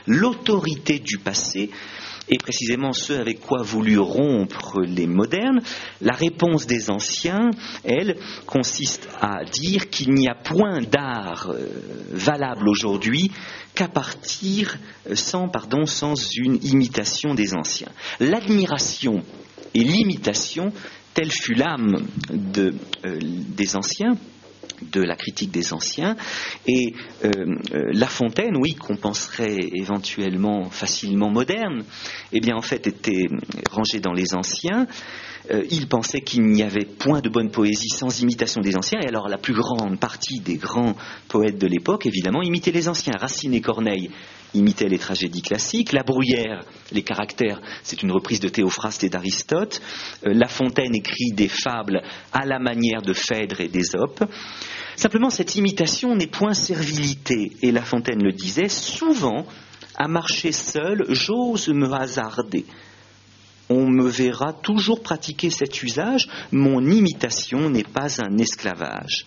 l'autorité du passé est précisément ce avec quoi voulu rompre les modernes. La réponse des anciens, elle, consiste à dire qu'il n'y a point d'art valable aujourd'hui qu'à partir, sans une imitation des anciens. L'admiration et l'imitation, telle fut l'âme des anciens, de la critique des anciens, et La Fontaine, oui, qu'on penserait éventuellement facilement moderne, eh bien en fait était rangé dans les anciens. Il pensait qu'il n'y avait point de bonne poésie sans imitation des anciens, et alors la plus grande partie des grands poètes de l'époque, évidemment, imitaient les anciens. Racine et Corneille imitaient les tragédies classiques, La Bruyère, les caractères, c'est une reprise de Théophraste et d'Aristote, La Fontaine écrit des fables à la manière de Phèdre et d'Ésope. Simplement, cette imitation n'est point servilité, et La Fontaine le disait, souvent, à marcher seul, j'ose me hasarder. On me verra toujours pratiquer cet usage, mon imitation n'est pas un esclavage.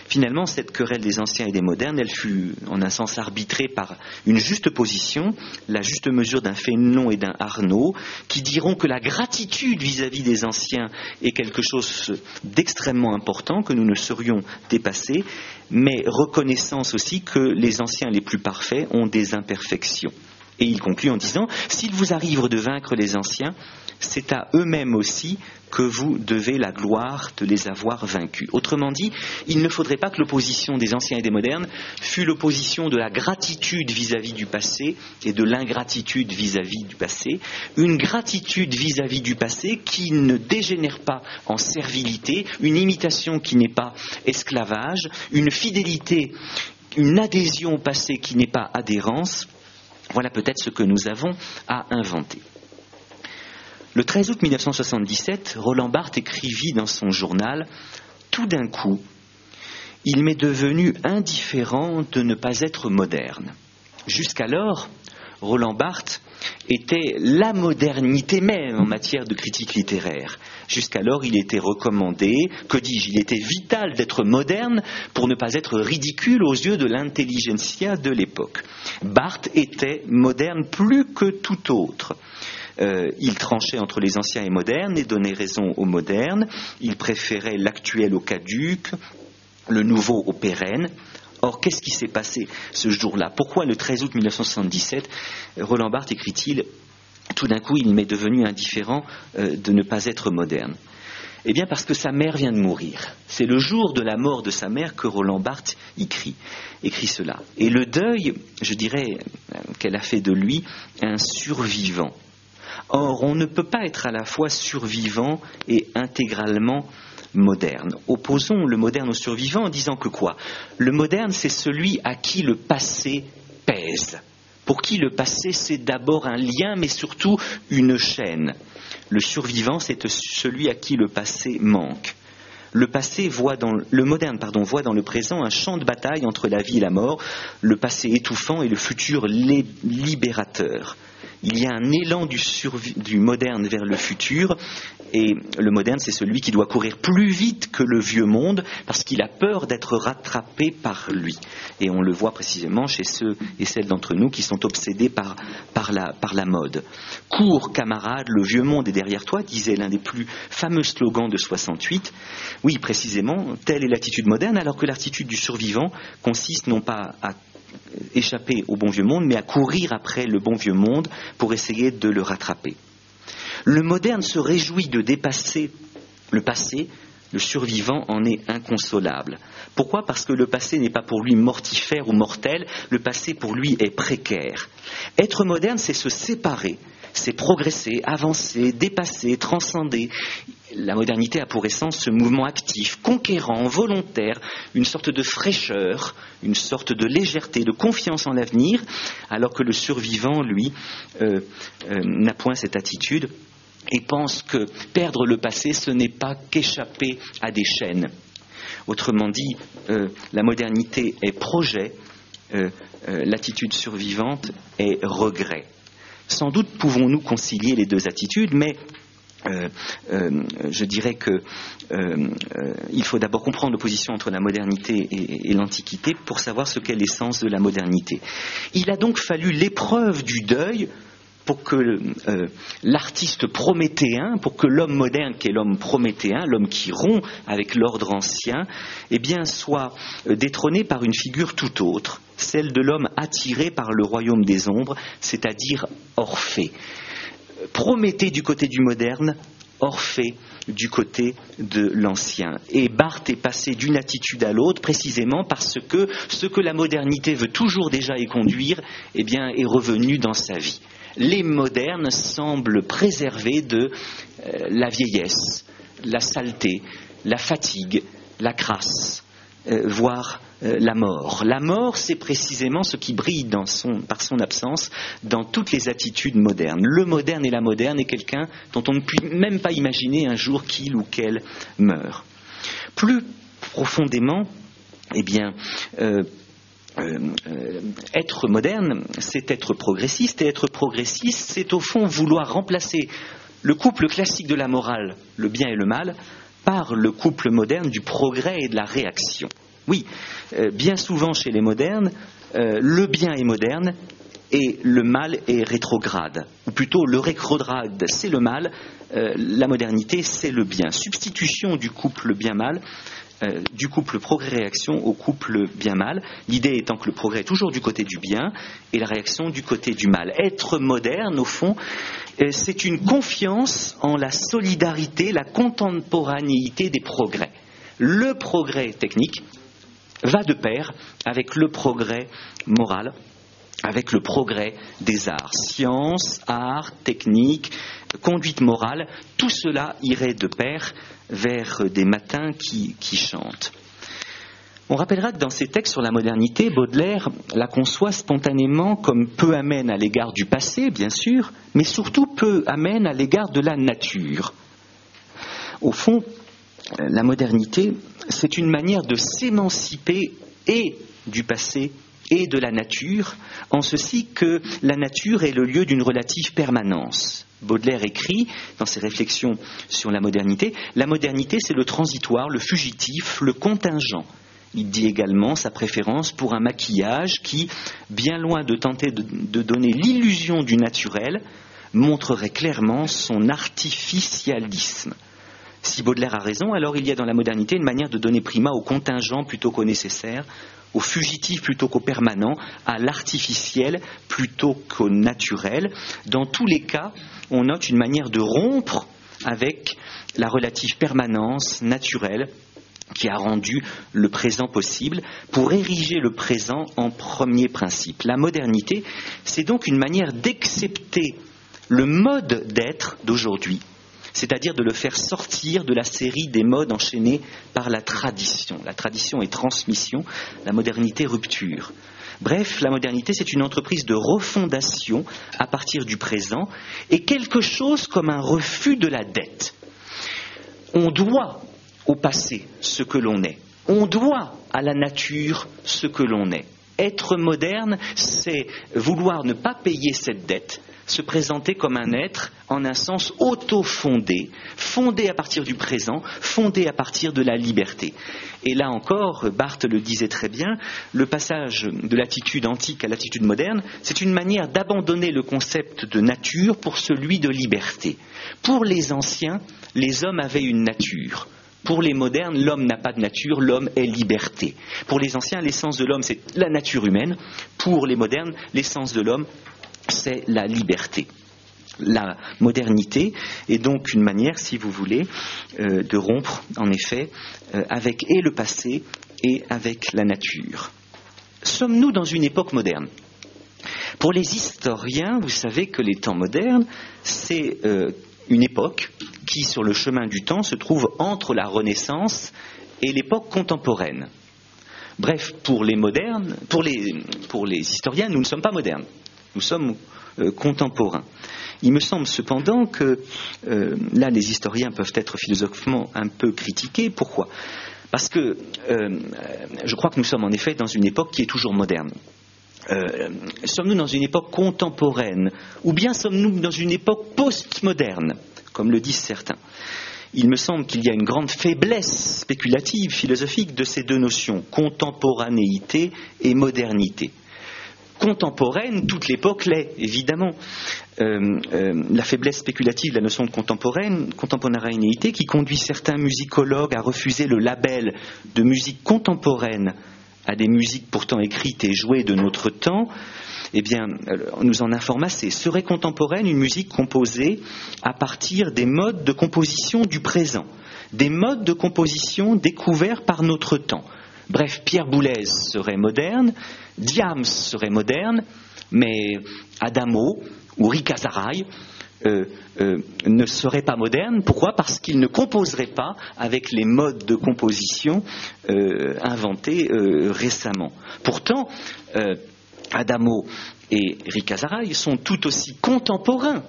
Finalement, cette querelle des anciens et des modernes, elle fut en un sens arbitrée par une juste position, la juste mesure d'un Fénelon et d'un Arnaud, qui diront que la gratitude vis-à-vis des anciens est quelque chose d'extrêmement important, que nous ne saurions dépasser, mais reconnaissance aussi que les anciens les plus parfaits ont des imperfections. Et il conclut en disant, s'il vous arrive de vaincre les anciens, c'est à eux-mêmes aussi que vous devez la gloire de les avoir vaincus. Autrement dit, il ne faudrait pas que l'opposition des anciens et des modernes fût l'opposition de la gratitude vis-à-vis du passé et de l'ingratitude vis-à-vis du passé. Une gratitude vis-à-vis du passé qui ne dégénère pas en servilité, une imitation qui n'est pas esclavage, une fidélité, une adhésion au passé qui n'est pas adhérence. Voilà peut-être ce que nous avons à inventer. Le 13 août 1977, Roland Barthes écrivit dans son journal « Tout d'un coup, il m'est devenu indifférent de ne pas être moderne. Jusqu'alors, Roland Barthes était la modernité même en matière de critique littéraire. Jusqu'alors, il était recommandé, il était vital d'être moderne pour ne pas être ridicule aux yeux de l'intelligentsia de l'époque. Barthes était moderne plus que tout autre. Il tranchait entre les anciens et modernes et donnait raison aux modernes. Il préférait l'actuel au caduc, le nouveau au pérenne. Or, qu'est-ce qui s'est passé ce jour-là? Pourquoi le 13 août 1977, Roland Barthes écrit-il « Tout d'un coup, il m'est devenu indifférent de ne pas être moderne ». Eh bien, parce que sa mère vient de mourir. C'est le jour de la mort de sa mère que Roland Barthes écrit cela. Et le deuil, je dirais, qu'elle a fait de lui un survivant. Or, on ne peut pas être à la fois survivant et intégralement moderne. Opposons le moderne au survivant en disant que quoi? Le moderne, c'est celui à qui le passé pèse. Pour qui le passé, c'est d'abord un lien, mais surtout une chaîne. Le survivant, c'est celui à qui le passé manque. Le moderne voit dans le présent un champ de bataille entre la vie et la mort, le passé étouffant et le futur libérateur. Il y a un élan du moderne vers le futur, et le moderne, c'est celui qui doit courir plus vite que le vieux monde, parce qu'il a peur d'être rattrapé par lui. Et on le voit précisément chez ceux et celles d'entre nous qui sont obsédés par la mode. « Cours, camarade, le vieux monde est derrière toi », disait l'un des plus fameux slogans de 68. Oui, précisément, telle est l'attitude moderne, alors que l'attitude du survivant consiste non pas à échapper au bon vieux monde, mais à courir après le bon vieux monde pour essayer de le rattraper. Le moderne se réjouit de dépasser le passé, le survivant en est inconsolable. Pourquoi? Parce que le passé n'est pas pour lui mortifère ou mortel, le passé pour lui est précaire. Être moderne, c'est se séparer, c'est progresser, avancer, dépasser, transcender. La modernité a pour essence ce mouvement actif, conquérant, volontaire, une sorte de fraîcheur, une sorte de légèreté, de confiance en l'avenir, alors que le survivant, lui, n'a point cette attitude et pense que perdre le passé, ce n'est pas qu'échapper à des chaînes. Autrement dit, la modernité est projet, l'attitude survivante est regret. Sans doute pouvons-nous concilier les deux attitudes, mais je dirais que il faut d'abord comprendre l'opposition entre la modernité et l'Antiquité pour savoir ce qu'est l'essence de la modernité. Il a donc fallu l'épreuve du deuil pour que l'artiste prométhéen, pour que l'homme moderne, qui est l'homme prométhéen, l'homme qui rompt avec l'ordre ancien, eh bien, soit détrôné par une figure tout autre, celle de l'homme attiré par le royaume des ombres, c'est-à-dire Orphée. Prométhée du côté du moderne, Orphée du côté de l'ancien. Et Barthes est passé d'une attitude à l'autre précisément parce que ce que la modernité veut toujours déjà y conduire, eh bien, est revenu dans sa vie. Les modernes semblent préservés de la vieillesse, la saleté, la fatigue, la crasse, voire la mort. La mort, c'est précisément ce qui brille par son absence dans toutes les attitudes modernes. Le moderne et la moderne est quelqu'un dont on ne peut même pas imaginer un jour qu'il ou qu'elle meure. Plus profondément, eh bien, être moderne, c'est être progressiste, et être progressiste, c'est au fond vouloir remplacer le couple classique de la morale, le bien et le mal, par le couple moderne du progrès et de la réaction. Oui, bien souvent chez les modernes, le bien est moderne et le mal est rétrograde. Ou plutôt, le rétrograde, c'est le mal, la modernité, c'est le bien. Substitution du couple bien-mal, du couple progrès-réaction au couple bien-mal, l'idée étant que le progrès est toujours du côté du bien et la réaction du côté du mal. Être moderne, au fond, c'est une confiance en la solidarité, la contemporanéité des progrès. Le progrès technique va de pair avec le progrès moral, avec le progrès des arts. Science, art, technique, conduite morale, tout cela irait de pair vers des matins qui chantent. On rappellera que dans ses textes sur la modernité, Baudelaire la conçoit spontanément comme peu amène à l'égard du passé, bien sûr, mais surtout peu amène à l'égard de la nature. Au fond, la modernité, c'est une manière de s'émanciper et du passé et de la nature, en ceci que la nature est le lieu d'une relative permanence. Baudelaire écrit, dans ses réflexions sur la modernité c'est le transitoire, le fugitif, le contingent. Il dit également sa préférence pour un maquillage qui, bien loin de tenter de donner l'illusion du naturel, montrerait clairement son artificialisme. Si Baudelaire a raison, alors il y a dans la modernité une manière de donner primat au contingent plutôt qu'au nécessaire, au fugitif plutôt qu'au permanent, à l'artificiel plutôt qu'au naturel. Dans tous les cas, on note une manière de rompre avec la relative permanence naturelle qui a rendu le présent possible pour ériger le présent en premier principe. La modernité, c'est donc une manière d'accepter le mode d'être d'aujourd'hui, c'est-à-dire de le faire sortir de la série des modes enchaînés par la tradition. La tradition est transmission, la modernité rupture. Bref, la modernité, c'est une entreprise de refondation à partir du présent et quelque chose comme un refus de la dette. On doit au passé ce que l'on est. On doit à la nature ce que l'on est. Être moderne, c'est vouloir ne pas payer cette dette, se présenter comme un être en un sens auto-fondé, fondé à partir du présent, fondé à partir de la liberté. Et là encore, Barthes le disait très bien, le passage de l'attitude antique à l'attitude moderne, c'est une manière d'abandonner le concept de nature pour celui de liberté. Pour les anciens, les hommes avaient une nature. Pour les modernes, l'homme n'a pas de nature, l'homme est liberté. Pour les anciens, l'essence de l'homme, c'est la nature humaine. Pour les modernes, l'essence de l'homme, c'est la liberté. La modernité est donc une manière, si vous voulez, de rompre, en effet, avec et le passé et avec la nature. Sommes-nous dans une époque moderne ? Pour les historiens, vous savez que les temps modernes, c'est une époque qui, sur le chemin du temps, se trouve entre la Renaissance et l'époque contemporaine. Bref, pour les modernes, pour les historiens, nous ne sommes pas modernes. Nous sommes contemporains. Il me semble cependant que là, les historiens peuvent être philosophiquement un peu critiqués. Pourquoi ? Parce que je crois que nous sommes en effet dans une époque qui est toujours moderne. Sommes-nous dans une époque contemporaine ? Ou bien sommes-nous dans une époque postmoderne ? comme le disent certains. Il me semble qu'il y a une grande faiblesse spéculative, philosophique de ces deux notions, contemporanéité et modernité. Contemporaine, toute l'époque l'est, évidemment. La faiblesse spéculative de la notion de contemporanéité qui conduit certains musicologues à refuser le label de musique contemporaine à des musiques pourtant écrites et jouées de notre temps, eh bien, nous en informe assez. Serait contemporaine une musique composée à partir des modes de composition du présent, des modes de composition découverts par notre temps. Bref, Pierre Boulez serait moderne, Diams serait moderne, mais Adamo ou Rick Azaray ne seraient pas modernes. Pourquoi ? Parce qu'ils ne composeraient pas avec les modes de composition inventés récemment. Pourtant, Adamo et Rick Azaray sont tout aussi contemporains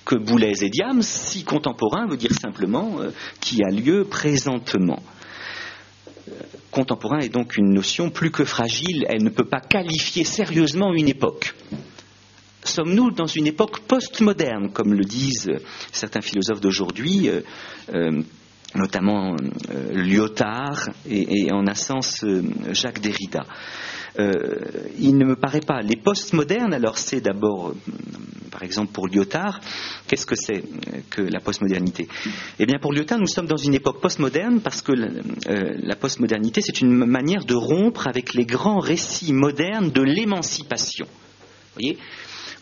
que Boulez et Diams. Si contemporain veut dire simplement qui a lieu présentement. Contemporain est donc une notion plus que fragile, elle ne peut pas qualifier sérieusement une époque. Sommes-nous dans une époque postmoderne, comme le disent certains philosophes d'aujourd'hui, notamment Lyotard et en un sens Jacques Derrida. Il ne me paraît pas. Les postmodernes, alors c'est d'abord, par exemple pour Lyotard, qu'est-ce que c'est que la postmodernité ? Eh bien pour Lyotard, nous sommes dans une époque postmoderne parce que la postmodernité, c'est une manière de rompre avec les grands récits modernes de l'émancipation. Vous voyez ?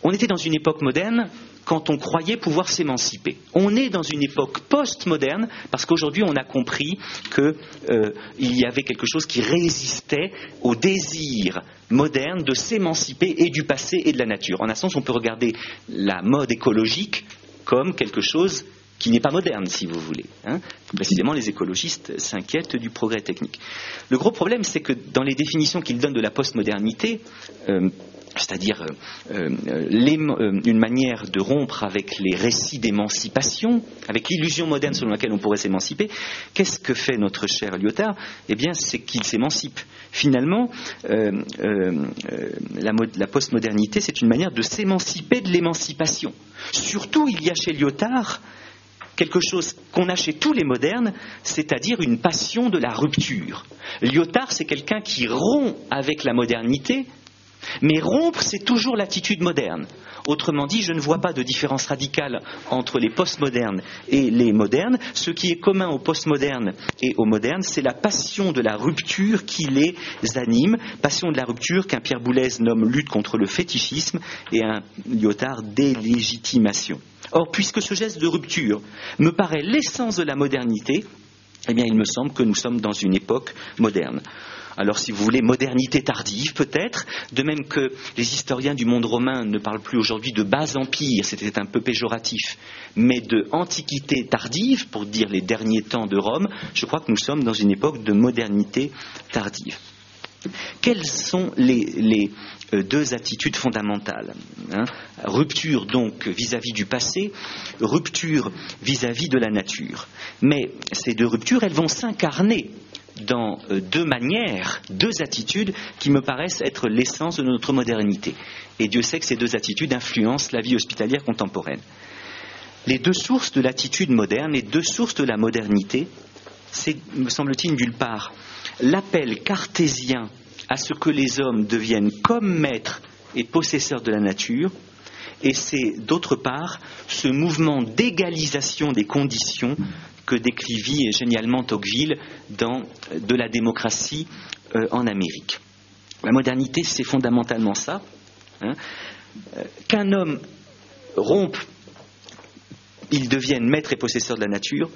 On était dans une époque moderne quand on croyait pouvoir s'émanciper. On est dans une époque post-moderne parce qu'aujourd'hui on a compris qu'il y avait quelque chose qui résistait au désir moderne de s'émanciper et du passé et de la nature. En un sens, on peut regarder la mode écologique comme quelque chose qui n'est pas moderne, si vous voulez. Précisément, les écologistes s'inquiètent du progrès technique. Le gros problème, c'est que dans les définitions qu'ils donnent de la postmodernité, c'est-à-dire une manière de rompre avec les récits d'émancipation, avec l'illusion moderne selon laquelle on pourrait s'émanciper, qu'est-ce que fait notre cher Lyotard ? Eh bien, c'est qu'il s'émancipe. Finalement, la postmodernité, c'est une manière de s'émanciper de l'émancipation. Surtout, il y a chez Lyotard quelque chose qu'on a chez tous les modernes, c'est-à-dire une passion de la rupture. Lyotard, c'est quelqu'un qui rompt avec la modernité, mais rompre, c'est toujours l'attitude moderne. Autrement dit, je ne vois pas de différence radicale entre les postmodernes et les modernes. Ce qui est commun aux postmodernes et aux modernes, c'est la passion de la rupture qui les anime. Passion de la rupture qu'un Pierre Boulez nomme lutte contre le fétichisme et un Lyotard délégitimation. Or, puisque ce geste de rupture me paraît l'essence de la modernité, eh bien, il me semble que nous sommes dans une époque moderne. Alors, si vous voulez, modernité tardive peut-être, de même que les historiens du monde romain ne parlent plus aujourd'hui de bas empire, c'était un peu péjoratif, mais de antiquité tardive, pour dire les derniers temps de Rome, je crois que nous sommes dans une époque de modernité tardive. Quelles sont les deux attitudes fondamentales ? Rupture donc vis-à-vis du passé, rupture vis-à-vis de la nature. Mais ces deux ruptures, elles vont s'incarner dans deux manières, deux attitudes qui me paraissent être l'essence de notre modernité. Et Dieu sait que ces deux attitudes influencent la vie hospitalière contemporaine. Les deux sources de l'attitude moderne, les deux sources de la modernité, c'est, me semble-t-il, d'une part, l'appel cartésien à ce que les hommes deviennent comme maîtres et possesseurs de la nature, et c'est, d'autre part, ce mouvement d'égalisation des conditions que décrivit génialement Tocqueville dans De la démocratie en Amérique. La modernité, c'est fondamentalement ça, qu'un homme rompe, il devienne maître et possesseur de la nature,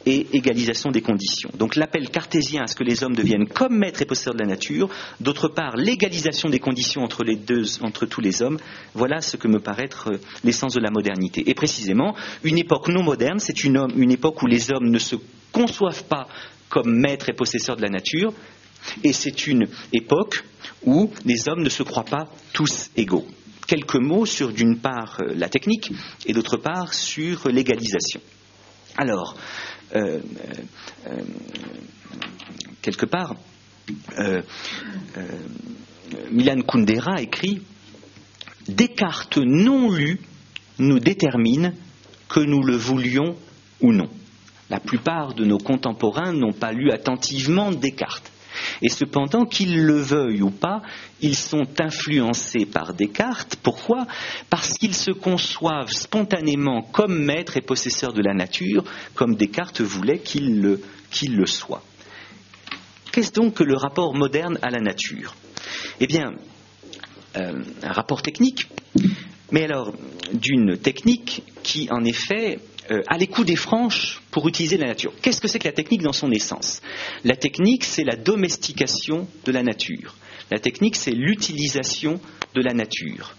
et égalisation des conditions. Donc l'appel cartésien à ce que les hommes deviennent comme maîtres et possesseurs de la nature, d'autre part l'égalisation des conditions entre tous les hommes, voilà ce que me paraît être l'essence de la modernité. Et précisément, une époque non moderne, c'est une époque où les hommes ne se conçoivent pas comme maîtres et possesseurs de la nature, et c'est une époque où les hommes ne se croient pas tous égaux. Quelques mots sur, d'une part, la technique, et d'autre part, sur l'égalisation. Alors, quelque part, Milan Kundera écrit « Descartes non lu nous détermine, que nous le voulions ou non. La plupart de nos contemporains n'ont pas lu attentivement Descartes. Et cependant, qu'ils le veuillent ou pas, ils sont influencés par Descartes. Pourquoi ? Parce qu'ils se conçoivent spontanément comme maîtres et possesseurs de la nature, comme Descartes voulait qu'ils le soient. Qu'est-ce donc que le rapport moderne à la nature ? Eh bien, un rapport technique, mais alors d'une technique qui, en effet, a les coups des franches pour utiliser la nature. Qu'est-ce que c'est que la technique dans son essence ? La technique, c'est la domestication de la nature. La technique, c'est l'utilisation de la nature.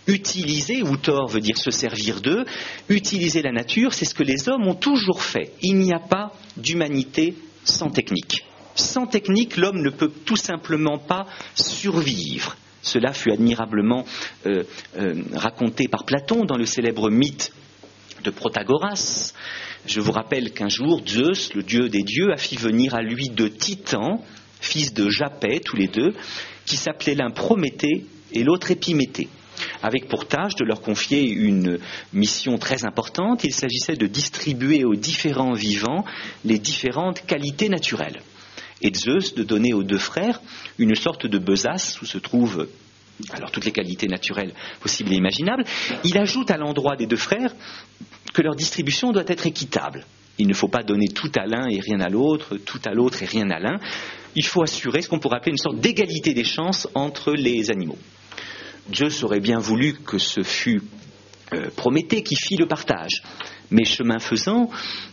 Utiliser, ou tort veut dire se servir d'eux, utiliser la nature, c'est ce que les hommes ont toujours fait. Il n'y a pas d'humanité sans technique. Sans technique, l'homme ne peut tout simplement pas survivre. Cela fut admirablement raconté par Platon dans le célèbre mythe de Protagoras. Je vous rappelle qu'un jour, Zeus, le dieu des dieux, a fait venir à lui 2 titans, fils de Japet, tous les deux, qui s'appelaient l'un Prométhée et l'autre Épiméthée, avec pour tâche de leur confier une mission très importante. Il s'agissait de distribuer aux différents vivants les différentes qualités naturelles. Et Zeus de donner aux 2 frères une sorte de besace où se trouvent alors toutes les qualités naturelles possibles et imaginables. Il ajoute à l'endroit des 2 frères que leur distribution doit être équitable. Il ne faut pas donner tout à l'un et rien à l'autre, tout à l'autre et rien à l'un. Il faut assurer ce qu'on pourrait appeler une sorte d'égalité des chances entre les animaux. Zeus aurait bien voulu que ce fût Prométhée qui fit le partage. Mais chemin faisant,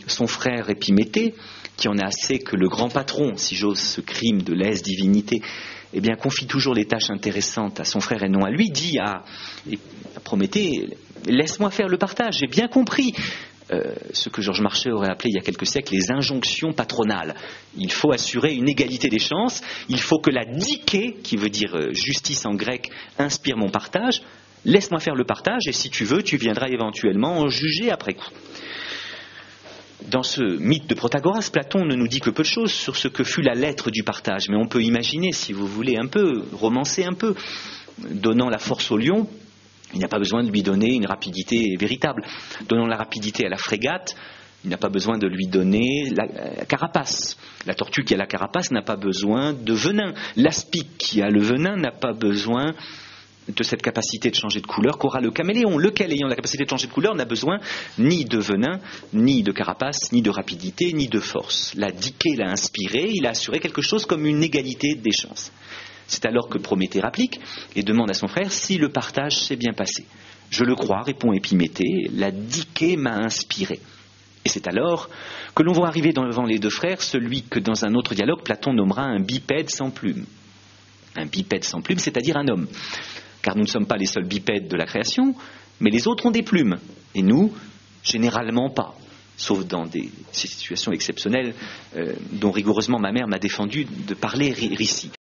son frère Épiméthée, qui en a assez que le grand patron, si j'ose ce crime de lèse-divinité, eh bien, confie toujours les tâches intéressantes à son frère et non à lui, dit à Prométhée, laisse-moi faire le partage, j'ai bien compris ce que Georges Marchais aurait appelé il y a quelques siècles les injonctions patronales. Il faut assurer une égalité des chances, il faut que la dike, qui veut dire justice en grec, inspire mon partage, laisse-moi faire le partage et si tu veux, tu viendras éventuellement en juger après coup. Dans ce mythe de Protagoras, Platon ne nous dit que peu de choses sur ce que fut la lettre du partage, mais on peut imaginer, si vous voulez un peu, romancer un peu, donnant la force au lion, il n'y a pas besoin de lui donner une rapidité véritable. Donnant la rapidité à la frégate, il n'a pas besoin de lui donner la carapace. La tortue qui a la carapace n'a pas besoin de venin. L'aspic qui a le venin n'a pas besoin de cette capacité de changer de couleur qu'aura le caméléon, lequel ayant la capacité de changer de couleur n'a besoin ni de venin, ni de carapace, ni de rapidité, ni de force. La dike l'a inspiré, il a assuré quelque chose comme une égalité des chances. C'est alors que Prométhée réplique et demande à son frère si le partage s'est bien passé. Je le crois, répond Épiméthée, la dike m'a inspiré. Et c'est alors que l'on voit arriver devant les 2 frères celui que dans un autre dialogue Platon nommera un bipède sans plume. Un bipède sans plume, c'est-à-dire un homme. Car nous ne sommes pas les seuls bipèdes de la création, mais les autres ont des plumes. Et nous, généralement pas. Sauf dans des situations exceptionnelles dont rigoureusement ma mère m'a défendu de parler ici.